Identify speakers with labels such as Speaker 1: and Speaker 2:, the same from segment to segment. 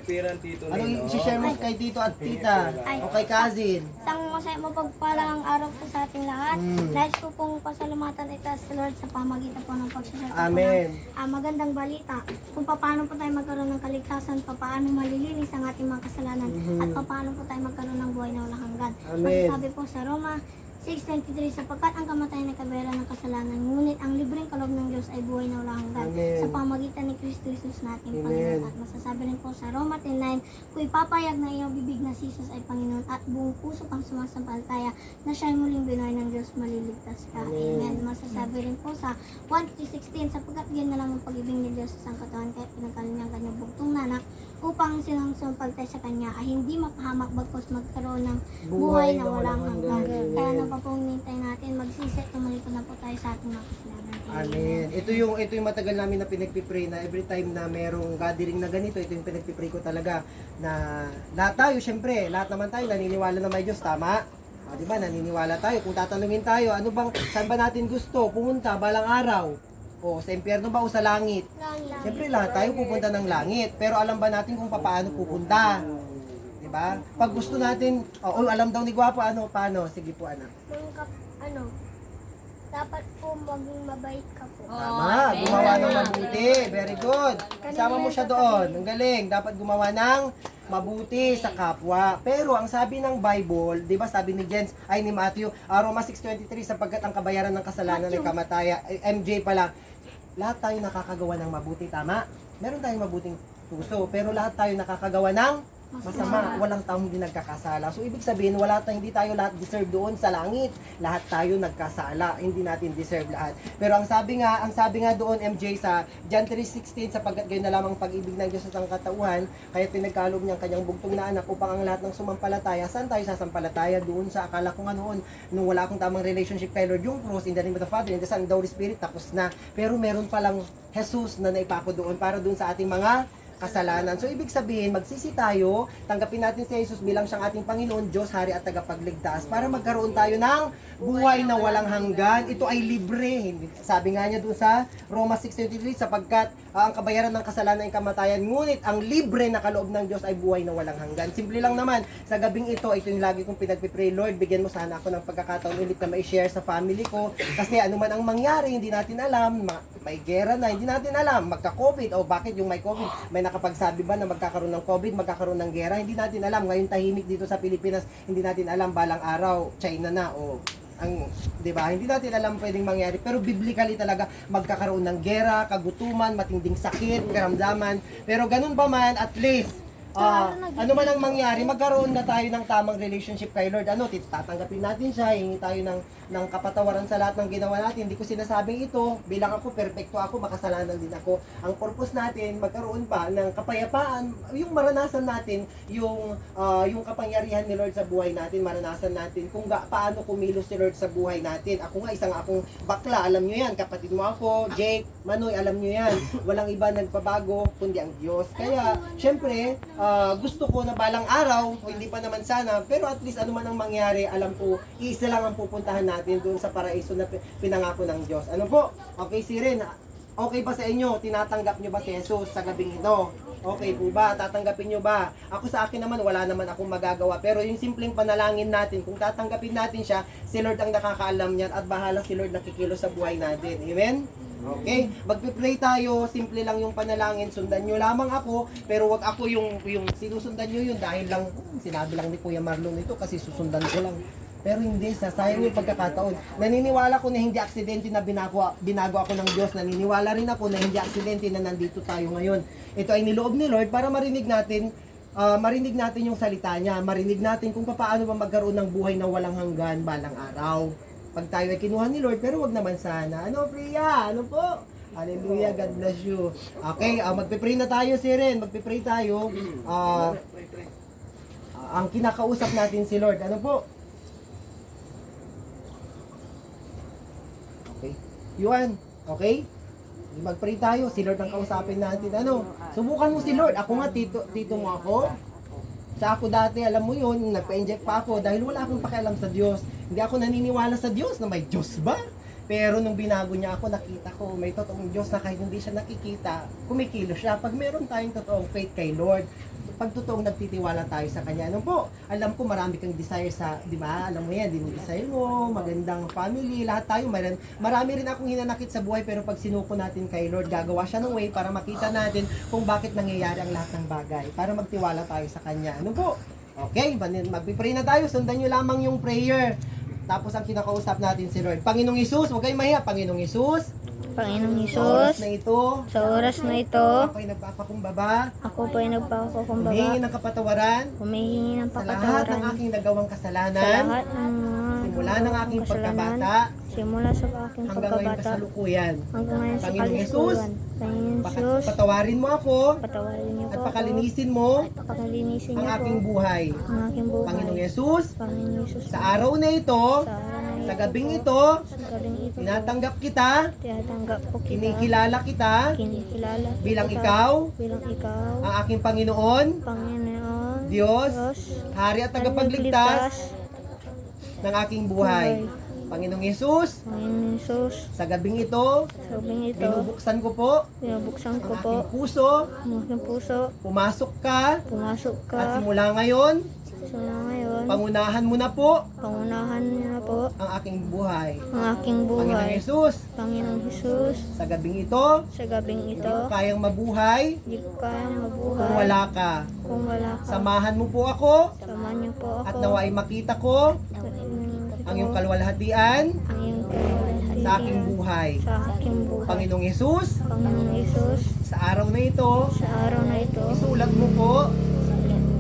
Speaker 1: Piran, Tito
Speaker 2: Anong
Speaker 1: Nino.
Speaker 2: i-share mo kay tito at tita? O kay cousin?
Speaker 3: Isang masaya mapagpalang araw po sa ating lahat. Nais ko pong pasalamatan ito sa Lord sa pamagitan po ng pagsasalita po
Speaker 2: Amen.
Speaker 3: ng magandang balita kung paano po tayo magkaroon ng kaligtasan, paano malilinis ang ating mga kasalanan, at paano po tayo magkaroon ng buhay na walang hanggan.
Speaker 2: Amen.
Speaker 3: Masasabi po sa Roma 6:23, sapagkat ang kamatayan ay kabayaran ng kasalanan, ngunit ang libreng kaloob ng Diyos ay buhay na walang hanggan
Speaker 2: Amen.
Speaker 3: sa pamagitan ni Kristo Jesus nating
Speaker 2: Amen.
Speaker 3: Panginoon. At masasabi rin po sa Roma 10:9, kung ipapayag na iyong bibig na si Jesus ay Panginoon at buong puso kang sumasampalataya na siya ay muling binuhay ng Diyos, maliligtas ka.
Speaker 2: Amen.
Speaker 3: Amen. Masasabi rin po sa 1:16, sapagkat yan na lang ang pag-ibig ni Diyos sa sangkatuan, kaya pinagkaloob niya ang kanyang bugtong na anak upang sinusumpalataya sa kanya ay hindi mapahamak bagkus magkaroon ng buhay na walang hanggan. Kaya ano pa pong hinihintay natin, magsisi at tumalikod na po tayo sa ating mga kasalanan.
Speaker 2: Amen. Ito yung matagal namin na pinagpipray na every time na merong gathering na ganito, ito yung pinagpipray ko talaga na lahat tayo, syempre, lahat naman tayo naniniwala na may Diyos, tama? Di ba? Naniniwala tayo. Kung tatanungin tayo, ano bang, saan ba natin gusto pumunta balang araw? O sa impyerno ba o sa langit? Siyempre lahat tayo pupunta ng langit. Pero alam ba natin kung paano pupunta? Diba? Pag gusto natin, alam daw ni Gwapo, paano? Sige po, anak.
Speaker 3: Dapat po maging mabait ka po.
Speaker 2: Tama, gumawa ng mabuti. Very good. Kasama mo siya doon. Ang galing. Dapat gumawa ng mabuti sa kapwa. Pero ang sabi ng Bible, 'di ba, sabi ni Matthew, Roma 6:23, sapagkat ang kabayaran ng kasalanan ay kamatayan. MJ pala. Lahat tayo nakakagawa ng mabuti, tama? Meron tayong mabuting puso, pero lahat tayo nakakagawa ng masama. Walang taong hindi nagkakasala. So ibig sabihin, hindi tayo lahat deserve doon sa langit. Lahat tayo nagkasala. Hindi natin deserve lahat. Pero ang sabi nga doon, MJ, sa John 3:16, sapagkat gayon na lamang pag-ibig ng Diyos sa sangkatauhan, kaya pinagkaloob niya ang kanyang bugtong na anak upang ang lahat ng sumampalataya. Saan tayo sasampalataya? Doon sa akala ko nga noon, nung wala akong tamang relationship kay Lord, yung cross, in the name of the Father, in the Son, and the Holy Spirit, tapos na. Pero meron palang Jesus na naipako doon para doon sa ating mga kasalanan. So ibig sabihin, magsisi tayo, tanggapin natin si Jesus bilang siyang ating Panginoon, Diyos, Hari at Tagapagligtas para magkaroon tayo ng buhay na walang hanggan. Ito ay libre. Sabi nga niya doon sa Roma 6:23, sapagkat ang kabayaran ng kasalanan ay kamatayan, ngunit ang libre na kaloob ng Diyos ay buhay na walang hanggan. Simple lang naman, sa gabing ito yung lagi kong pinagpipray, Lord, bigyan mo sana ako ng pagkakataon ulit na mai-share sa family ko, kasi ano man ang mangyari, hindi natin alam, may gera na, hindi natin alam, magka-COVID, o bakit yung may COVID, may nakapagsabi ba na magkakaroon ng COVID, magkakaroon ng gera, hindi natin alam. Ngayon tahimik dito sa Pilipinas, hindi natin alam, balang araw, China na, o ang, 'di ba? Hindi natin alam pwedeng mangyari, pero biblically talaga magkakaroon ng gera, kagutuman, matinding sakit, karamdaman. Pero ganun pa man, at least ano man ang mangyari, magkaroon na tayo ng tamang relationship kay Lord. Tatanggapin natin siya, hingi tayo ng kapatawaran sa lahat ng ginawa natin. Hindi ko sinasabing ito, bilang ako, perfecto ako, makasalanan din ako. Ang purpose natin, magkaroon pa ng kapayapaan, yung maranasan natin, yung kapangyarihan ni Lord sa buhay natin, maranasan natin kung paano kumilos si Lord sa buhay natin. Ako nga, isang akong bakla, alam nyo yan, kapatid mo ako, Jake, Manoy, alam nyo yan. Walang iba nagpabago, kundi ang Diyos. Kaya, syempre, gusto ko na balang araw, o hindi pa naman sana, pero at least ano man ang mangyari, alam ko, isa lang ang pupuntahan natin doon sa paraiso na pinangako ng Diyos. Ano po? Okay, Siren, okay ba sa inyo? Tinatanggap nyo ba si Jesus sa gabing ito? Okay po ba? Tatanggapin nyo ba? Ako sa akin naman, wala naman akong magagawa. Pero yung simpleng panalangin natin, kung tatanggapin natin siya, si Lord ang nakakaalam niyan at bahala si Lord nakikilos sa buhay natin. Amen? Okay? Magpipray tayo, simple lang yung panalangin, sundan nyo lamang ako, pero wag ako yung sinusundan nyo yun dahil lang, sinabi lang ni Kuya Marlon ito kasi susundan ko lang. Pero hindi, sayang yung pagkakataon. Naniniwala ko na hindi aksidente na binago ako ng Diyos. Naniniwala rin ako na hindi aksidente na nandito tayo ngayon. Ito ay niloob ni Lord para marinig natin yung salita niya. Marinig natin kung paano ba magkaroon ng buhay na walang hanggan balang araw. Pag tayo ay kinuha ni Lord, pero wag naman sana. Ano, Priya? Ano po? Hallelujah, God bless you. Okay, magpipray na tayo, Siren. Magpipray tayo. Ang kinakausap natin si Lord. Ano po? Okay. Yuan, okay? Mag-pray tayo. Si Lord ang kausapin natin. Subukan mo si Lord. Ako nga, tito mo ako. Sa ako dati, alam mo yun, nagpa-inject pa ako dahil wala akong pakialam sa Diyos. Hindi ako naniniwala sa Diyos na may Diyos ba? Pero nung binago niya ako, nakita ko may totoong Diyos na kahit hindi siya nakikita, kumikilos siya. Pag meron tayong totoong faith kay Lord, pag totoong nagtitiwala tayo sa Kanya. Ano po? Alam ko marami kang desire sa, di ba? Alam mo yan, din yung desire mo, magandang family, lahat tayo. Marami rin akong hinanakit sa buhay, pero pag sinuko natin kay Lord, gagawa siya ng way para makita natin kung bakit nangyayari ang lahat ng bagay. Para magtiwala tayo sa Kanya. Ano po? Okay, magpipray na tayo. Sundan nyo lamang yung prayer. Tapos ang kinakausap natin si Lord. Panginoong Hesus, huwag kayong mahiya. Panginoong Hesus,
Speaker 1: Panginoong
Speaker 2: sa oras
Speaker 1: Hesus,
Speaker 2: na ito,
Speaker 1: sa oras na ito,
Speaker 2: ako ay nagpapakumbaba,
Speaker 1: ako po ay nagpapakumbaba,
Speaker 2: humihingi ng kapatawaran
Speaker 1: humihingi ng
Speaker 2: sa lahat ng
Speaker 1: pakatawaran
Speaker 2: aking nagawang
Speaker 1: sa
Speaker 2: kasalanan,
Speaker 1: lahat ng mga
Speaker 2: simula ng aking
Speaker 1: kasalanan,
Speaker 2: pagkabata,
Speaker 1: simula sa aking
Speaker 2: hanggang ngayong
Speaker 1: pagkabata,
Speaker 2: kasalukuyan.
Speaker 1: hanggang ngayon sa
Speaker 2: Panginoong Hesus,
Speaker 1: kalisukuan. Panginoong Hesus,
Speaker 2: Patawarin mo ako
Speaker 1: patawarin niyo
Speaker 2: at
Speaker 1: po ako,
Speaker 2: pakalinisin mo
Speaker 1: pakalinisin
Speaker 2: ang
Speaker 1: niyo po
Speaker 2: aking buhay.
Speaker 1: ang aking buhay.
Speaker 2: Panginoong Hesus,
Speaker 1: Panginoong Hesus,
Speaker 2: sa araw na ito,
Speaker 1: sa araw na
Speaker 2: sa
Speaker 1: ito
Speaker 2: gabing
Speaker 1: po,
Speaker 2: ito,
Speaker 1: sa gabing ito po,
Speaker 2: tinatanggap kita,
Speaker 1: tinatanggap po kita,
Speaker 2: kinikilala kita
Speaker 1: kinikilala po
Speaker 2: bilang
Speaker 1: kita,
Speaker 2: ikaw,
Speaker 1: bilang ikaw,
Speaker 2: ang aking Panginoon,
Speaker 1: Panginoon,
Speaker 2: Diyos,
Speaker 1: Diyos,
Speaker 2: Hari at tagapagligtas ng aking buhay. Panginoong Yesus,
Speaker 1: Panginoong Hesus,
Speaker 2: sa gabing ito,
Speaker 1: sa gabing ito,
Speaker 2: binubuksan ko po
Speaker 1: binubuksan
Speaker 2: ang
Speaker 1: ko po
Speaker 2: aking puso,
Speaker 1: ang aking puso,
Speaker 2: pumasok ka,
Speaker 1: pumasok ka,
Speaker 2: at simula ngayon,
Speaker 1: simula ngayon,
Speaker 2: pangunahan mo na po
Speaker 1: pangunahan niyo na po
Speaker 2: ang aking buhay.
Speaker 1: ang aking
Speaker 2: Panginoong
Speaker 1: buhay.
Speaker 2: Yesus,
Speaker 1: Panginoong Hesus,
Speaker 2: sa gabing ito,
Speaker 1: sa gabing
Speaker 2: hindi
Speaker 1: ito,
Speaker 2: ko kayang mabuhay
Speaker 1: hindi ko kayang mabuhay
Speaker 2: kung wala ka.
Speaker 1: kung wala ka.
Speaker 2: Samahan mo po ako,
Speaker 1: Samahan niyo po ako
Speaker 2: at naway makita ko ang iyong kalwalhatian
Speaker 1: ang iyong kalwalhatian
Speaker 2: sa aking buhay.
Speaker 1: sa aking buhay.
Speaker 2: Panginoong Yesus,
Speaker 1: Panginoong Hesus,
Speaker 2: sa araw na ito,
Speaker 1: sa araw na ito,
Speaker 2: isulat mo po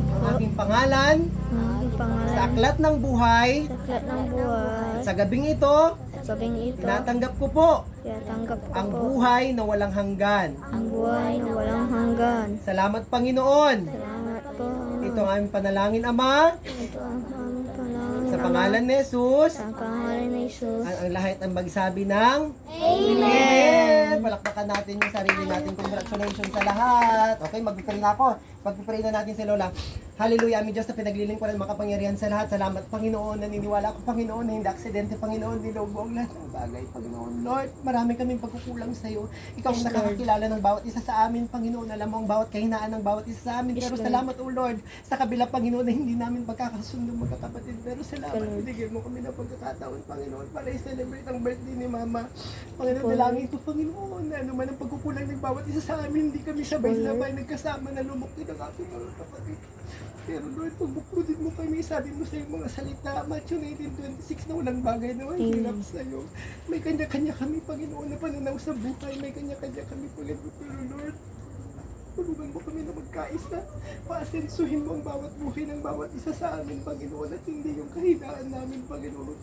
Speaker 2: ang aking pangalan
Speaker 1: ang aking
Speaker 2: sa
Speaker 1: pangalan
Speaker 2: aklat ng buhay.
Speaker 1: sa aklat ng buhay.
Speaker 2: Sa gabing ito,
Speaker 1: Sa gabing ito,
Speaker 2: tinatanggap ko po
Speaker 1: tinatanggap ko
Speaker 2: ang
Speaker 1: po
Speaker 2: buhay na walang hanggan.
Speaker 1: ang buhay na walang hanggan.
Speaker 2: Salamat Panginoon.
Speaker 1: Salamat po.
Speaker 2: Ito ang aming panalangin, Ama,
Speaker 1: Ito ang aming panalangin.
Speaker 2: sa pangalan ni Jesus.
Speaker 1: Sa pangalan ni Jesus.
Speaker 2: Ang lahat ang magsabi ng Amen! Palakpakan natin yung sarili natin. Congratulations sa lahat. Okay, mag-pray na ako. Mag-pray na natin si Lola. Hallelujah, aming Diyos na pinaglilingkuran makapangyarihan sa lahat. Salamat, Panginoon. Naniniwala ako, Panginoon, na hindi aksidente, Panginoon. Nilobo ang lahat ng bagay, Panginoon. Lord, marami kaming pagkukulang sa iyo. Ikaw ang nakakakilala ng bawat isa sa amin, Panginoon. Alam mo ang bawat kahinaan ng bawat isa sa amin. Pero salamat, O Lord, sa kabila, Panginoon, na hindi namin pagkakasundo magkakapatid. Pero salamat, binigyan mo kami ng pagkakataon, Panginoon, para i-celebrate ang birthday ni Mama. Panginoon, dalangin ko, Panginoon, na ano man ang pagkukulang ng bawat isa sa amin, hindi kami sabay-sabay nagkasama na lumukid ang ating mga kapatid. Pero Lord, pagbuklodin mo kami, sabi mo sa iyong mga salita, Matthew 19:26, na walang bagay na walang hirap sa iyo. May kanya-kanya kami, Panginoon, na pananaw sa buhay. May kanya-kanya kami, Panginoon. Pero Lord, tulungan mo kami na magkaisa. Paasensuhin mo ang bawat buhay ng bawat isa sa amin, Panginoon, at hindi yung kahinaan namin, Panginoon.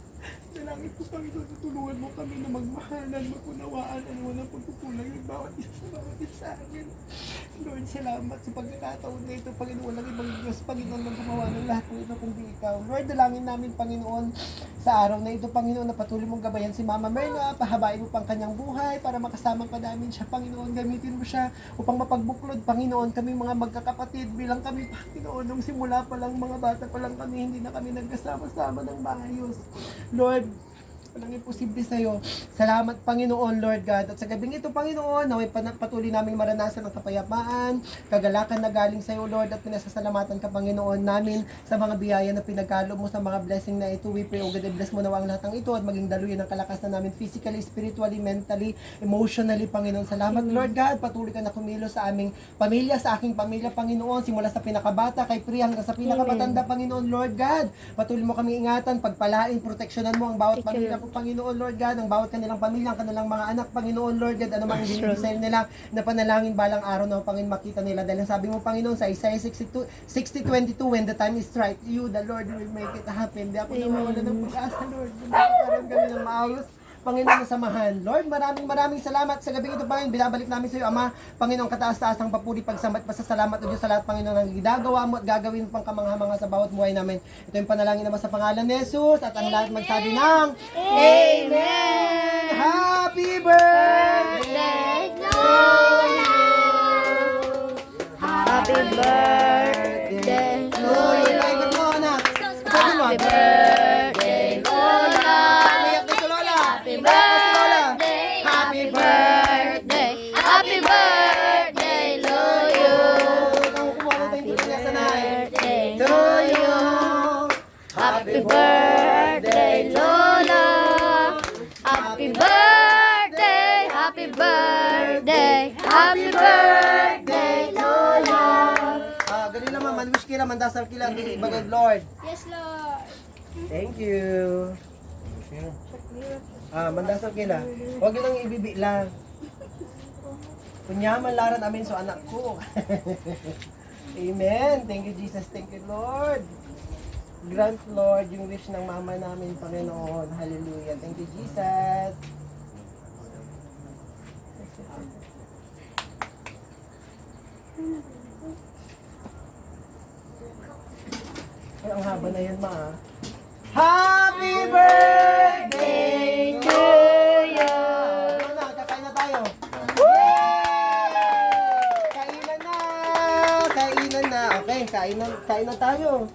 Speaker 2: Dalangin ko, Panginoon, tulungan mo kami na magmahalan, magunawaan, ang walang pagkukulang ng bawat isa sa bawat isa sa amin. Lord, salamat sa pagkakataon na ito, Panginoon, lang ibang Diyos, Panginoon, na gumawa ng lahat ng ito kundi ikaw. Lord, dalangin namin, Panginoon, sa araw na ito, Panginoon, na patuloy mong gabayan si Mama Merna, pahabain mo pang kanyang buhay para makasama ka namin siya, Panginoon, gamitin mo siya upang mapagbuklod, Panginoon, kami mga magkakapatid, bilang kami, Panginoon, nung simula pa lang, mga bata pa lang kami, hindi na kami nagkasama-sama ng maayos. Lord, walang imposible sa'yo. Salamat, Panginoon, Lord God. At sa gabing ito, Panginoon, naway patuloy naming maranasan ang kapayapaan, kagalakan na galing sa'yo, Lord, at pinasasalamatan ka, Panginoon, namin sa mga biyaya na pinagkalo mo sa mga blessing na ito. We pray, O God, bless mo na ang lahat ng ito at maging daluyan ng kalakasan namin physically, spiritually, mentally, emotionally, Panginoon. Salamat, Lord God. Patuloy ka na kumilos sa aming pamilya, sa aking pamilya, Panginoon, simula sa pinakabata kay Pri hanggang sa pinakamatanda, Panginoon, Lord God. Patuloy mo kami ingatan, pagpalain, proteksyonan mo ang bawat pamilya ko, Panginoon, Lord God, ang bawat kanilang pamilya, ang kanilang mga anak, Panginoon, Lord God, ano mang desire nila na panalangin balang araw na Panginoon makita nila. Dahil sabi mo, Panginoon, sa Isaiah 60:22, when the time is right, you, the Lord, will make it happen. Di ako nawawala ng pag-asa, Lord. Magkaroon kami ng maayos, Panginoon, na samahan. Lord, maraming salamat sa gabi ito, Panginoon. Binabalik namin sa iyo, Ama, Panginoon, kataas-taas ang papuri, pagsamat, pasasalamat o Diyos sa lahat, Panginoon, ang ginagawa mo at gagawin mo pang kamangha-manga sa bawat buhay namin. Ito yung panalangin naman sa pangalan ni Jesus at ang lahat magsabi ng Amen! Happy birthday to you!
Speaker 1: Happy birthday,
Speaker 2: Lola! Ikot mo, anak! Ikot mo!
Speaker 1: Happy birthday, Lola.
Speaker 2: Umiyak na si Lola!
Speaker 1: Happy
Speaker 2: Umiyak na si Lola!
Speaker 1: birthday,
Speaker 2: Happy birthday!
Speaker 1: happy birthday to you.
Speaker 2: Ang kumuha ko tayo dito niya sa
Speaker 1: Happy birthday, Lola. Happy birthday, happy birthday, happy birthday, Lola.
Speaker 2: Gali naman, man-wish kila, mandasal kila, ibagay Lord.
Speaker 3: Yes, Lord.
Speaker 2: Thank you. Mandasal kila. Huwag yun ang ibibi lang. Kunyaman laran amin so anak ko. Amen. Thank you, Jesus. Thank you, Lord. Grant, Lord, yung wish ng mama namin, Panginoon. Hallelujah. Thank you, Jesus. Ay, ang haba na yan, ma. Happy birthday to you! Ano na, kakain na tayo. Yay! Kainan na! Kainan na. Okay, kainan tayo.